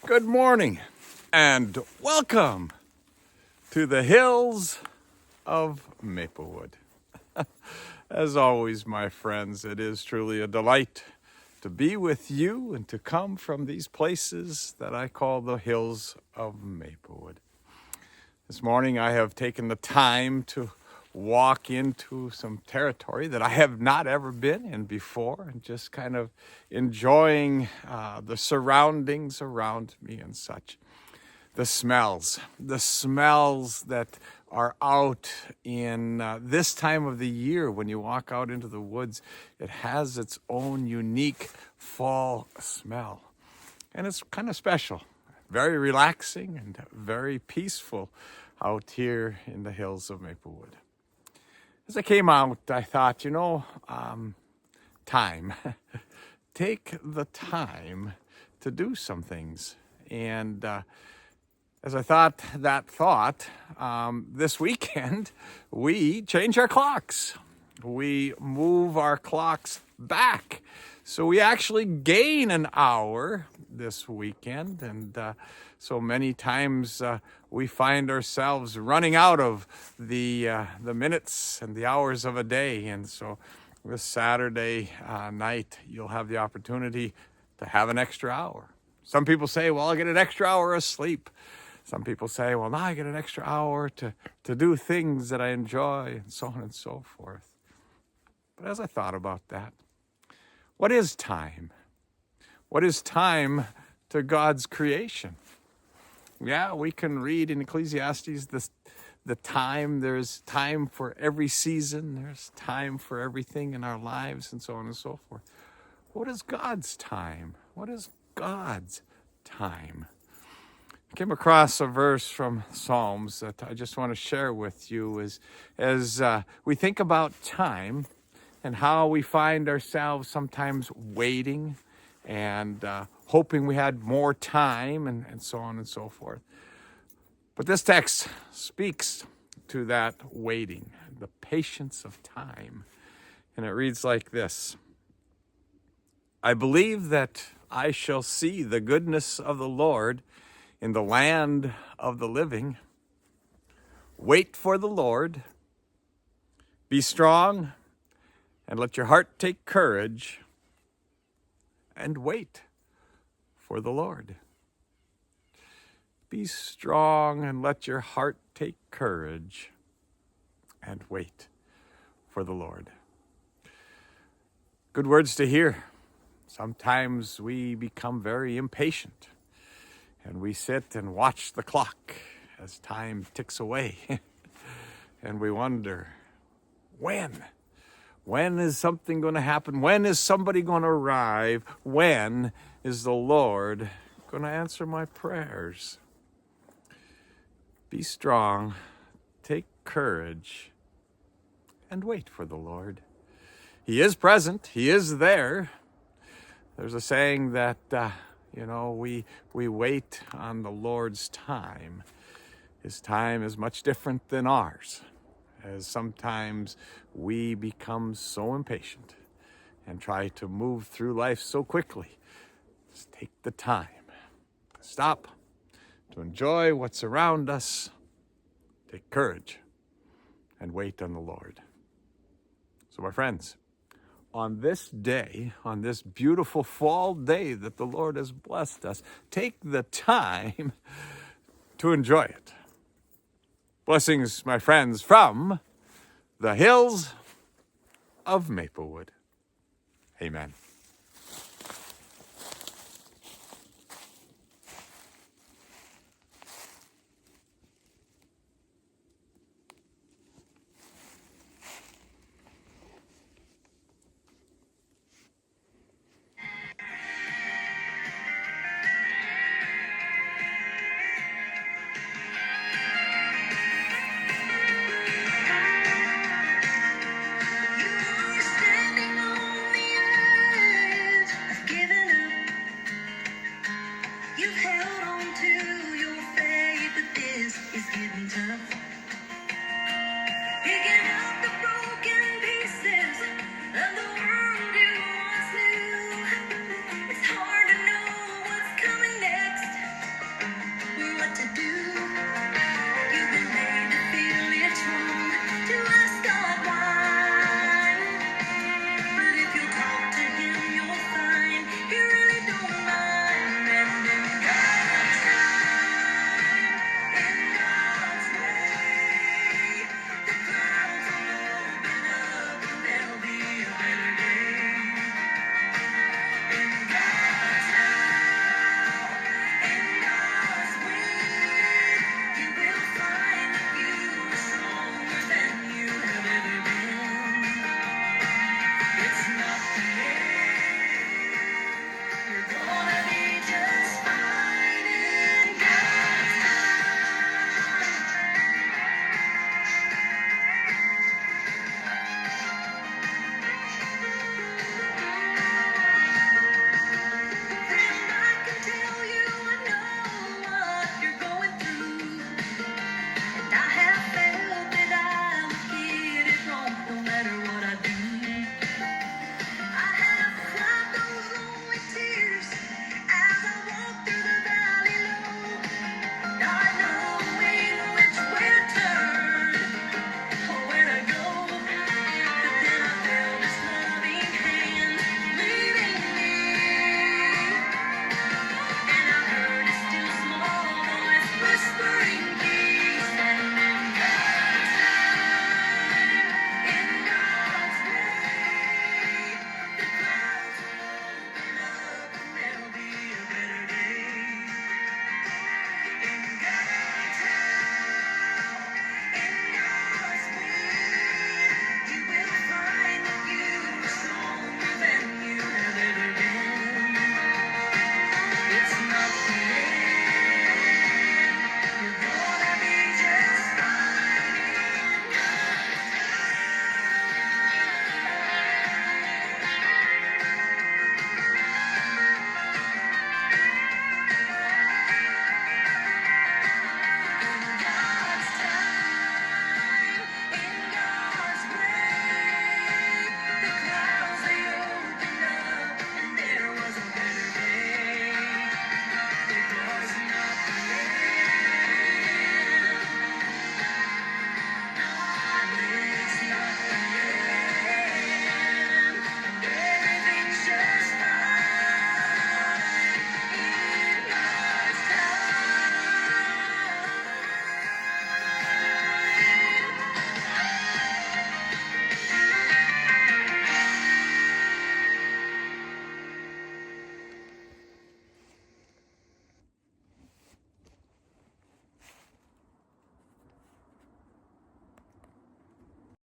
Good morning and welcome to the Hills of Maplewood. As always, my friends, it is truly a delight to be with you and to come from these places that I call the Hills of Maplewood. This morning I have taken the time to walk into some territory that I have not ever been in before and just kind of enjoying the surroundings around me and such. The smells that are out in this time of the year when you walk out into the woods, it has its own unique fall smell. And it's kind of special, very relaxing and very peaceful out here in the Hills of Maplewood. As I came out, I thought, time. Take the time to do some things. And as I thought that thought, this weekend, we change our clocks. We move our clocks back. So we actually gain an hour this weekend. And so many times we find ourselves running out of the minutes and the hours of a day. And so this Saturday night, you'll have the opportunity to have an extra hour. Some people say, well, I'll get an extra hour of sleep. Some people say, well, now I get an extra hour to do things that I enjoy, and so on and so forth. But as I thought about that, what is time? What is time to God's creation? Yeah, we can read in Ecclesiastes the time. There's time for every season. There's time for everything in our lives, and so on and so forth. What is God's time? What is God's time? I came across a verse from Psalms that I just want to share with you as we think about time and how we find ourselves sometimes waiting and hoping we had more time and so on and so forth. But this text speaks to that waiting, the patience of time. And it reads like this: I believe that I shall see the goodness of the Lord in the land of the living. Wait for the Lord. Be strong and let your heart take courage, and wait for the Lord. Be strong and let your heart take courage, and wait for the Lord. Good words to hear. Sometimes we become very impatient and we sit and watch the clock as time ticks away. And we wonder, when? When is something going to happen? When is somebody going to arrive? When is the Lord going to answer my prayers? Be strong, take courage, and wait for the Lord. He is present. He is there. There's a saying that, we wait on the Lord's time. His time is much different than ours, as sometimes we become so impatient and try to move through life so quickly. Just take the time to stop, to enjoy what's around us, take courage, and wait on the Lord. So, my friends, on this day, on this beautiful fall day that the Lord has blessed us, take the time to enjoy it. Blessings, my friends, from the Hills of Maplewood. Amen. You've held on to your faith, but this is getting tough.